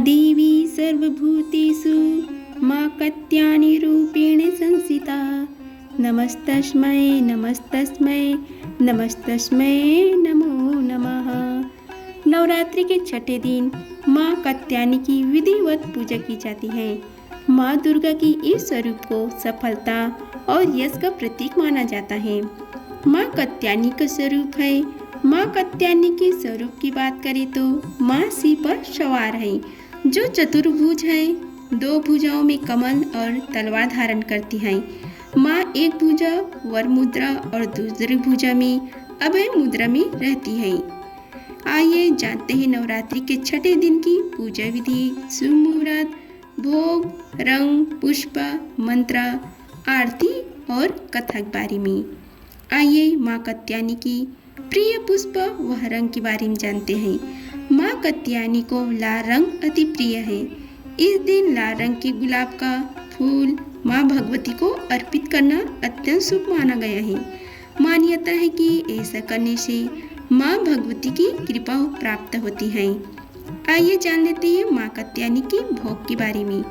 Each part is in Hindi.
देवी सर्वभूतेषु मां कत्यायनी रूपेण संस्थिता। नमस्तस्मै नमस्तस्मै नमस्तस्मै नमो नमः। नवरात्रि के छठे दिन मां कत्यायनी की विधिवत पूजा की जाती है। मां दुर्गा की इस स्वरूप को सफलता और यश का प्रतीक माना जाता है। मां कत्यायनी का स्वरूप है। मां कत्यायनी के स्वरूप की बात करें तो मां सिंह पर सवार है, जो चतुर्भुज है। 2 भुजाओं में कमल और तलवार धारण करती है। मां एक भुजा वर मुद्रा और दूसरी भुजा में अभय मुद्रा में रहती है। आइए जानते हैं नवरात्रि के छठे दिन की पूजा विधि, शुभ मुहूर्त, भोग, रंग, पुष्प, मंत्र, आरती और कथा के बारे में। आइए मां कत्यायनी की प्रिय पुष्प व रंग के बारे में जानते हैं। मां कत्यायनी को लाल रंग अति प्रिय है। इस दिन लाल रंग के गुलाब का फूल मां भगवती को अर्पित करना अत्यंत शुभ माना गया है। मान्यता है कि ऐसा करने से मां भगवती की कृपा प्राप्त होती है। आइए जान लेते हैं मां कत्यायनी की भोग के बारे में।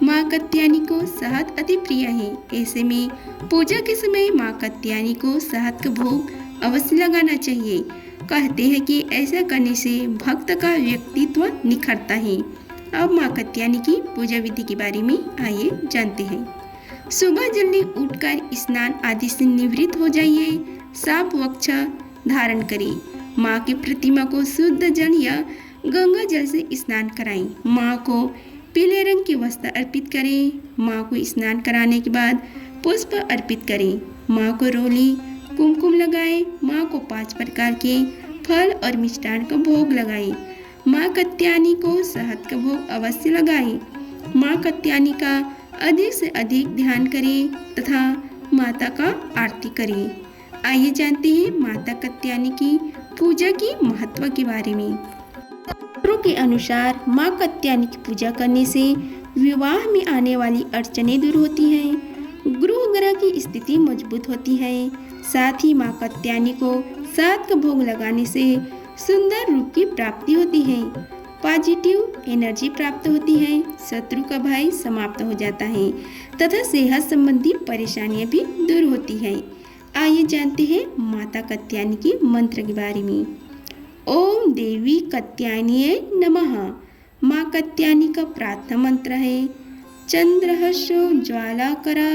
मां कत्यायनी को शहद अति प्रिय है। ऐसे में पूजा के समय मां कत्यायनी को शहद का भोग अवश्य लगाना चाहिए। कहते हैं कि ऐसा करने से भक्त का व्यक्तित्व निखरता है। अब मां कत्यायनी की पूजा विधि के बारे में आइए जानते हैं। सुबह जल्दी उठकर स्नान आदि से निवृत्त हो जाइए। साफ वस्त्र धारण करें। मां की प्रतिमा को शुद्ध जल या गंगा जल से स्नान कराएं। मां को पीले रंग के वस्त्र अर्पित करें। मां को स्नान कराने के बाद पुष्प अर्पित करें। मां को रोली कुमकुम लगाएं। मां को 5 प्रकार के फल और मिष्ठान का भोग लगाएं। मां कत्यायनी को शहद का भोग अवश्य लगाएं। मां कत्यायनी का अधिक से अधिक ध्यान करें तथा माता का आरती करें। आइए जानते हैं माता कत्यायनी की पूजा की महत्व के बारे में। शास्त्रों के अनुसार मां कत्यायनी की पूजा करने से विवाह में आने वाली अड़चनें दूर होती हैं, ग्रह ग्रह की स्थिति मजबूत होती है। साथ ही मां कत्यायनी को शहद का भोग लगाने से सुंदर रूप की प्राप्ति होती है, पॉजिटिव एनर्जी प्राप्त होती है, शत्रु का भय समाप्त हो जाता है तथा सेहत संबंधी परेशानियां भी दूर होती है। आइए जानते हैं माता कत्यायनी की मंत्र के बारे में। ओम देवी कत्यायनीये नमः। मां कत्यायनी का प्रार्थना मंत्र है चंद्रहर्षो ज्वालाकरा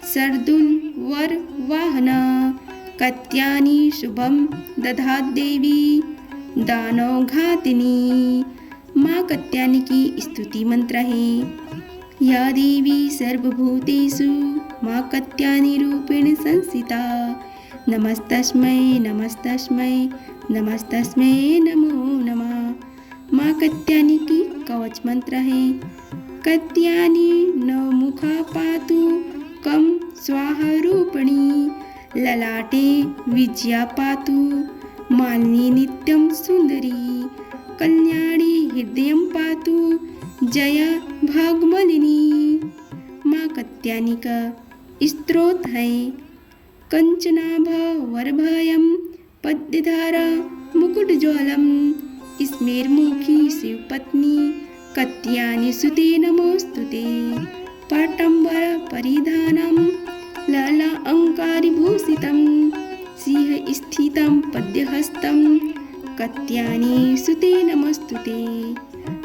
सर्दुल वर वाहना कत्यायनी शुभम दधात देवी दानवघातिनी। मां कत्यायनी की स्तुति मंत्र है या देवी सर्वभूतेषु मां कत्यायनी रूपेण संस्थिता। नमस्तस्मै नमस्तस्मै नमस्तस्मै नमो नमः। मां कत्यायनी की कवच मंत्र है कत्यायनी नवमुखा पातु कम स्वाहा रूपिणी ललाटे विजया पातु मालिनी नित्यं सुंदरी कल्याणी हृदयं पातु जया भागमलिनी। मां कत्यायनी का स्तोत्र है कंचनाभ वरभयं पद्मधारा मुकुटज्वलं स्मेरमुखी शिवपत्नी कत्यायनी सुते नमोस्तुते। पट्टम्बर परिधानं लला अलङ्कारभूषितं सिंह स्थितं पद्महस्तं कत्यायनी सुते नमोस्तुते।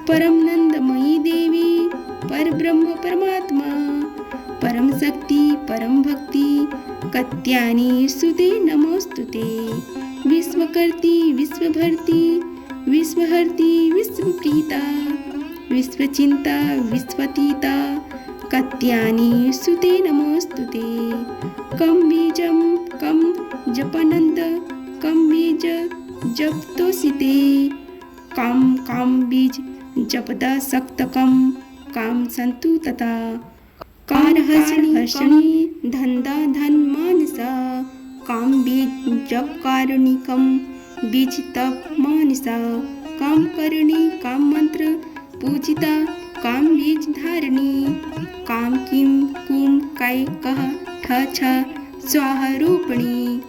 परम नंदमयी देवी परब्रह्म परमात्मा परम शक्ति परम भक्ति कत्यायनी सुते नमोस्तुते। विश्वकर्ती विश्वभर्ती विश्वहर्ती विश्वप्रीता विश्वचिंता विश्वतीता कत्यायनी सुते नमोस्तुते। कम बीजम कम जपनंद कम बीज जपतोषिते काम काम बीज जपदा सक्तकम काम संतु तथा कार हर्षणी धंदा धन मानसा काम बीज जप कारुणिकम बीज तप मानसा काम करणी काम मंत्र पूजिता काम बीज धारणी काम किम कुम काय कह ठ छ स्वाहा रूपिणी।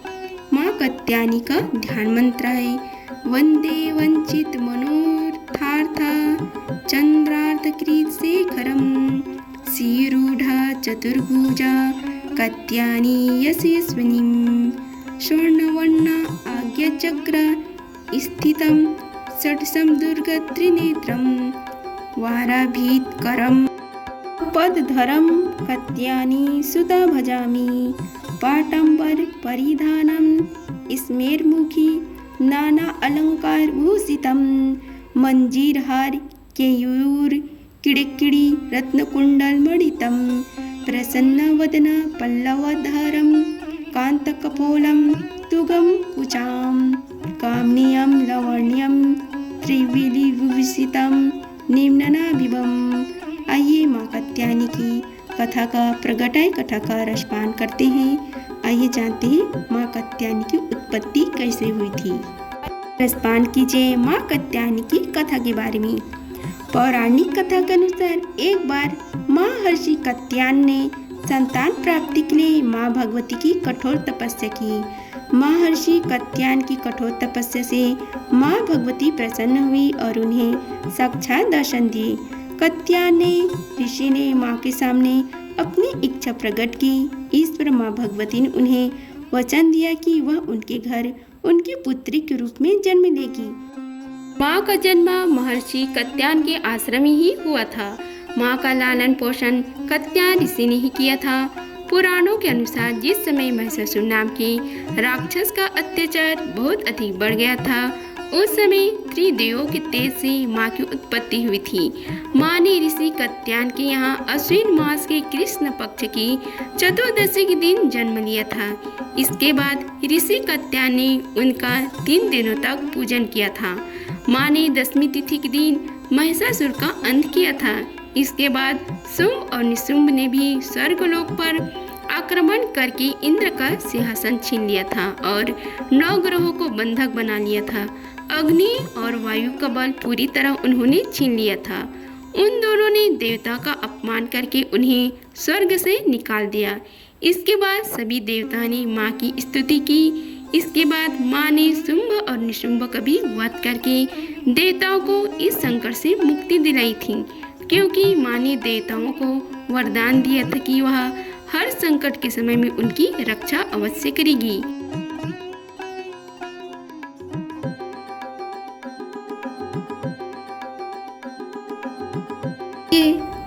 मां कत्यायनी का ध्यान मंत्र है वंदे वंचित मनोर्थार्था चंद्रार्धकृत शेखरम शिरूढ़ा चतुर्भुजा कत्यानी यशस्विनीं स्वर्णवर्णा आज्ञचक्र स्थितं षट्सं दुर्गत्रिनेत्रं वाराभीतकरं पदधरं कत्यानी सुता भजामि पाटंबर परिधानं स्मेरमुखी नाना अलंकार भूषितं मंजीरहार केयूर किड़किड़ी रत्नकुंडल मणितं प्रसन्नवदन पल्लवधरं कांतकपोलं तुगं कुचां कामनीयं लवण्यं त्रिविलिभूषितं निम्ननाभिवम्। आइए माँ कात्यायनी की कथा का प्रगटाय कथा का रसपान करते हैं। आइए जानते हैं माँ कात्यायनी की उत्पत्ति कैसे हुई थी। रसपान कीजिए माँ कात्यायनी की कथा के बारे में। पौराणिक कथा के अनुसार एक बार महर्षि कात्यायन ने संतान प्राप्ति के लिए माँ भगवती की कठोर तपस्या की। महर्षि कात्यायन की कठोर तपस्या से माँ भगवती प्रसन्न हुई और उन्हें साक्षात दर्शन दिए। कात्यायन ऋषि ने माँ के सामने अपनी इच्छा प्रकट की। इस पर माँ भगवती ने उन्हें वचन दिया कि वह उनके घर उनकी पुत्री के रूप में जन्म लेगी। माँ का जन्म महर्षि कात्यायन के आश्रम में ही हुआ था। माँ का लालन पोषण कात्यायन ऋषि ने ही किया था। पुराणों के अनुसार जिस समय महिषासुर नाम के राक्षस का अत्याचार बहुत अधिक बढ़ गया था, उस समय त्रिदेवों के तेज से माँ की उत्पत्ति हुई थी। माँ ने ऋषि कात्यायन के यहाँ अश्विन मास के कृष्ण पक्ष की चतुर्दशी के दिन जन्म लिया था। इसके बाद ऋषि कात्यायन ने उनका 3 दिनों तक पूजन किया था। माँ ने दशमी तिथि के दिन महिषासुर का अंत किया था। इसके बाद शुंभ और निशुंभ ने भी स्वर्गलोक पर आक्रमण करके इंद्र का सिंहासन छीन लिया था और 9 ग्रहों को बंधक बना लिया था। अग्नि और वायु का बल पूरी तरह उन्होंने छीन लिया था। उन दोनों ने देवता का अपमान करके उन्हें स्वर्ग से निकाल दिया। इसके बाद सभी देवताओं ने माँ की स्तुति की। इसके बाद माँ ने शुंभ और निशुंभ का भी वध करके देवताओं को इस संकट से मुक्ति दिलाई थी, क्योंकि माँ ने देवताओं को वरदान दिया था कि वह हर संकट के समय में उनकी रक्षा अवश्य करेगी।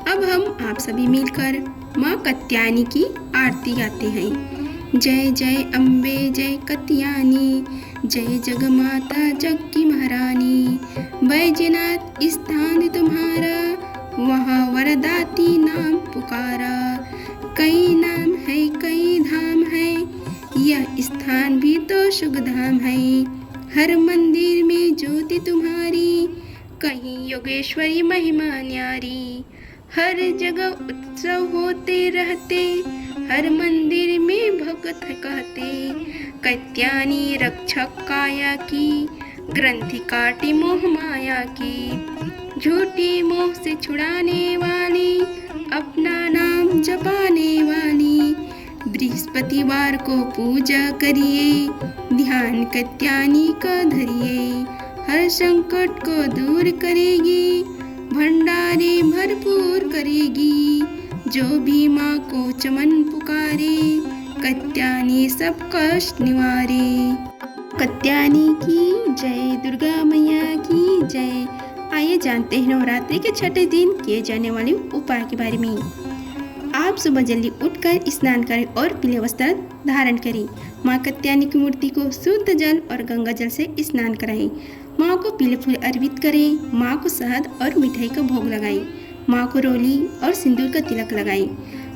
अब हम आप सभी मिलकर माँ कात्यायनी की आरती गाते हैं। जय जय अम्बे जय कात्यायनी, जय जगमाता जग की महारानी। बैजनाथ स्थान तुम्हारा, वहाँ वरदाती नाम पुकारा। कई नाम है कई धाम है, यह स्थान भी तो शुभ धाम है। हर मंदिर में ज्योति तुम्हारी, कहीं योगेश्वरी महिमा न्यारी। हर जगह उत्सव होते रहते, हर मंदिर में भगत कहते। कात्यायनी रक्षक काया की, ग्रंथि काटी मोह माया की। झूठी मोह से छुड़ाने वाली, अपना नाम जपाने वाली। बृहस्पतिवार को पूजा करिए, ध्यान कात्यायनी का धरिए। हर संकट को दूर करेगी, भंडारे भरपूर करेगी। जो भी माँ को चमन पुकारे, कात्यायनी सब कष्ट निवारे। कात्यायनी की जय, दुर्गा मैया की जय। आइए जानते हैं नवरात्रि के छठे दिन किए जाने वाले उपाय के बारे में। आप सुबह जल्दी उठकर स्नान करें और पीले वस्त्र धारण करें। माँ कात्यायनी की मूर्ति को शुद्ध जल और गंगा जल से स्नान कराएं। माँ को पीले फूल अर्पित करें। माँ को शहद और मिठाई का भोग लगाएं। माँ को रोली और सिंदूर का तिलक लगाएं।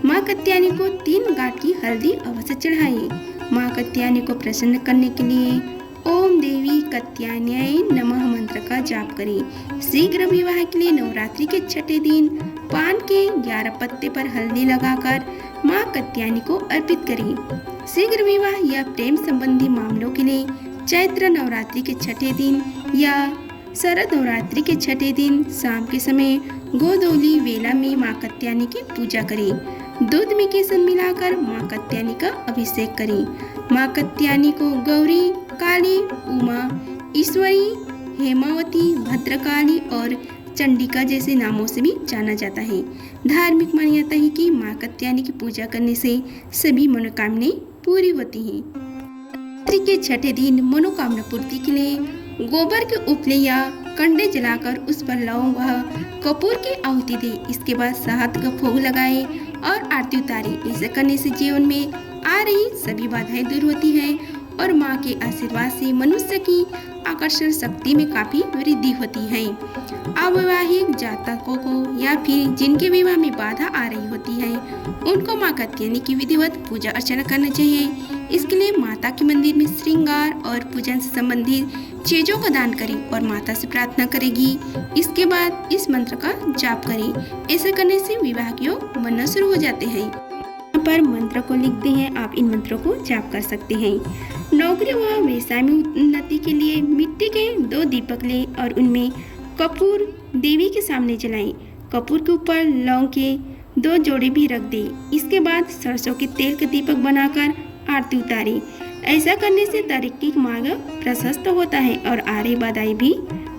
माँ कात्यायनी को 3 गांठ की हल्दी अवश्य चढ़ाएं। माँ कात्यायनी को प्रसन्न करने के लिए ओम देवी कात्यायन्याय नमः मंत्र का जाप करें। शीघ्र विवाह के लिए नवरात्रि के छठे दिन पान के 11 पत्ते पर हल्दी लगाकर माँ कात्यायनी को अर्पित करें। शीघ्र विवाह या प्रेम संबंधी मामलों के लिए चैत्र नवरात्रि के छठे दिन या शरद नवरात्रि के छठे दिन शाम के समय गोधूली वेला में माँ कात्यायनी की पूजा करें। दूध में केसर मिलाकर माँ कात्यायनी का अभिषेक करें। माँ कात्यायनी को गौरी, काली, उमा, ईश्वरी, हेमावती, भद्रकाली और चंडिका जैसे नामों से भी जाना जाता है। धार्मिक मान्यता है कि माँ कात्यायनी की पूजा करने से सभी मनोकामनाएं पूरी होती हैं। नवरात्रि के छठे दिन मनोकामना पूर्ति के लिए गोबर के उपले या कंडे जलाकर उस पर लौंग व कपूर की आहुति दे। इसके बाद शहद का भोग लगाए और आरती उतारे। ऐसा करने से जीवन में आ रही सभी बाधाएं दूर होती है और माँ के आशीर्वाद से मनुष्य की आकर्षण शक्ति में काफी वृद्धि होती है। अवैवाहिक जातकों को या फिर जिनके विवाह में बाधा आ रही होती है उनको माँ कात्यायनी की विधिवत पूजा अर्चना करना चाहिए। इसके लिए माता के मंदिर में श्रृंगार और पूजन से संबंधित चीजों का दान करें और माता से प्रार्थना करेगी। इसके बाद इस मंत्र का जाप करें। ऐसा करने से विवाह के योग बनना शुरू हो जाते हैं। यहाँ पर मंत्र को लिखते हैं, आप इन मंत्रों को जाप कर सकते हैं। नौकरी व व्यवसाय में उन्नति के लिए मिट्टी के 2 दीपक ले और उनमें कपूर देवी के सामने जलाएं। कपूर के ऊपर लौंग के 2 जोड़े भी रख दें। इसके बाद सरसों के तेल के दीपक बनाकर आरती उतारें। ऐसा करने से तरक्की का मार्ग प्रशस्त होता है और आ रही बाधाएं भी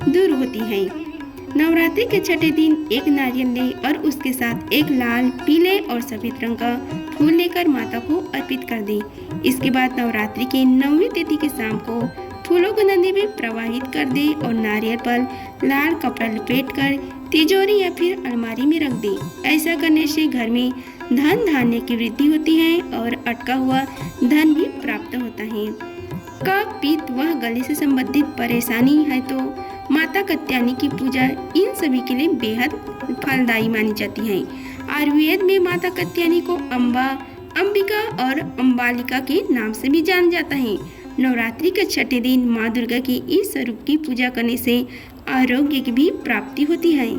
दूर होती है। नवरात्रि के छठे दिन एक नारियल ले और उसके साथ एक लाल, पीले और सफेद रंग का फूल लेकर माता को अर्पित कर दे। इसके बाद नवरात्रि के 9वीं तिथि के शाम को फूलों को नदी में प्रवाहित कर दे और नारियल पर लाल कपड़ा लपेट कर तिजोरी या फिर अलमारी में रख दे। ऐसा करने से घर में धन धान्य की वृद्धि होती है और अटका हुआ धन भी प्राप्त होता है। कफ, पित्त व गले से संबंधित परेशानी है तो माता कात्यायनी की पूजा इन सभी के लिए बेहद फलदायी मानी जाती है। आयुर्वेद में माता कात्यायनी को अम्बा, अंबिका और अम्बालिका के नाम से भी जाना जाता है। नवरात्रि के छठे दिन माँ दुर्गा की इस स्वरूप की पूजा करने से आरोग्य की भी प्राप्ति होती है।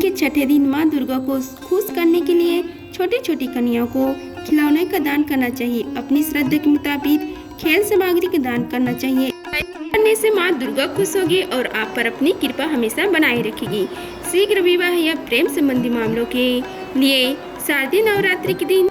के छठे दिन माँ दुर्गा को खुश करने के लिए छोटी छोटी कन्याओं को खिलौने का दान करना चाहिए। अपनी श्रद्धा के मुताबिक खेल सामग्री का दान करना चाहिए। करने से माँ दुर्गा खुश होगी और आप पर अपनी कृपा हमेशा बनाए रखेगी। शीघ्र विवाह या प्रेम संबंधी मामलों के लिए शारदीय नवरात्रि के दिन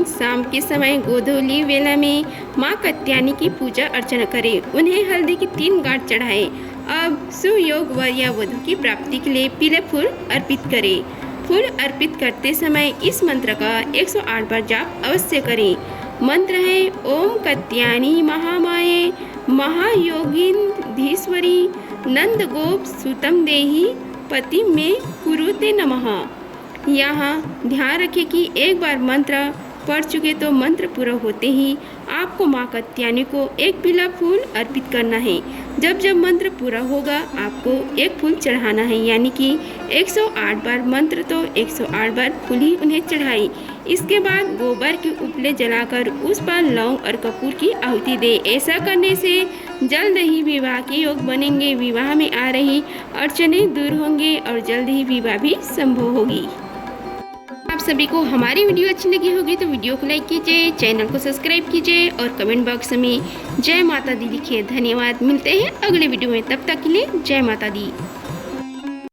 शाम के समय गोधूली वेला में माँ कात्यायनी की पूजा अर्चना करें। उन्हें हल्दी की 3 गांठ चढ़ाएं। अब सुयोग वर या वधु की प्राप्ति के लिए पीले फूल अर्पित करें। फूल अर्पित करते समय इस मंत्र का 108 बार जाप अवश्य करें। मंत्र है ओम कात्यायनी महामाये महायोगिन्धीश्वरी नंद गोप सुतम देही पति में कुरुते नमः। यहाँ ध्यान रखें कि एक बार मंत्र पढ़ चुके तो मंत्र पूरा होते ही आपको माँ कात्यायनी को एक पीला फूल अर्पित करना है। जब जब मंत्र पूरा होगा आपको एक फूल चढ़ाना है, यानी कि 108 बार मंत्र तो 108 बार फूल ही उन्हें चढ़ाई। इसके बाद गोबर के उपले जलाकर उस पर लौंग और कपूर की आहुति दे। ऐसा करने से जल्द ही विवाह के योग बनेंगे। विवाह में आ रही अड़चने दूर होंगे और जल्द ही विवाह भी संभव होगी। आप सभी को हमारी वीडियो अच्छी लगी होगी तो वीडियो को लाइक कीजिए, चैनल को सब्सक्राइब कीजिए और कमेंट बॉक्स में जय माता दी लिखिए। धन्यवाद। मिलते हैं अगले वीडियो में, तब तक के लिए जय माता दी।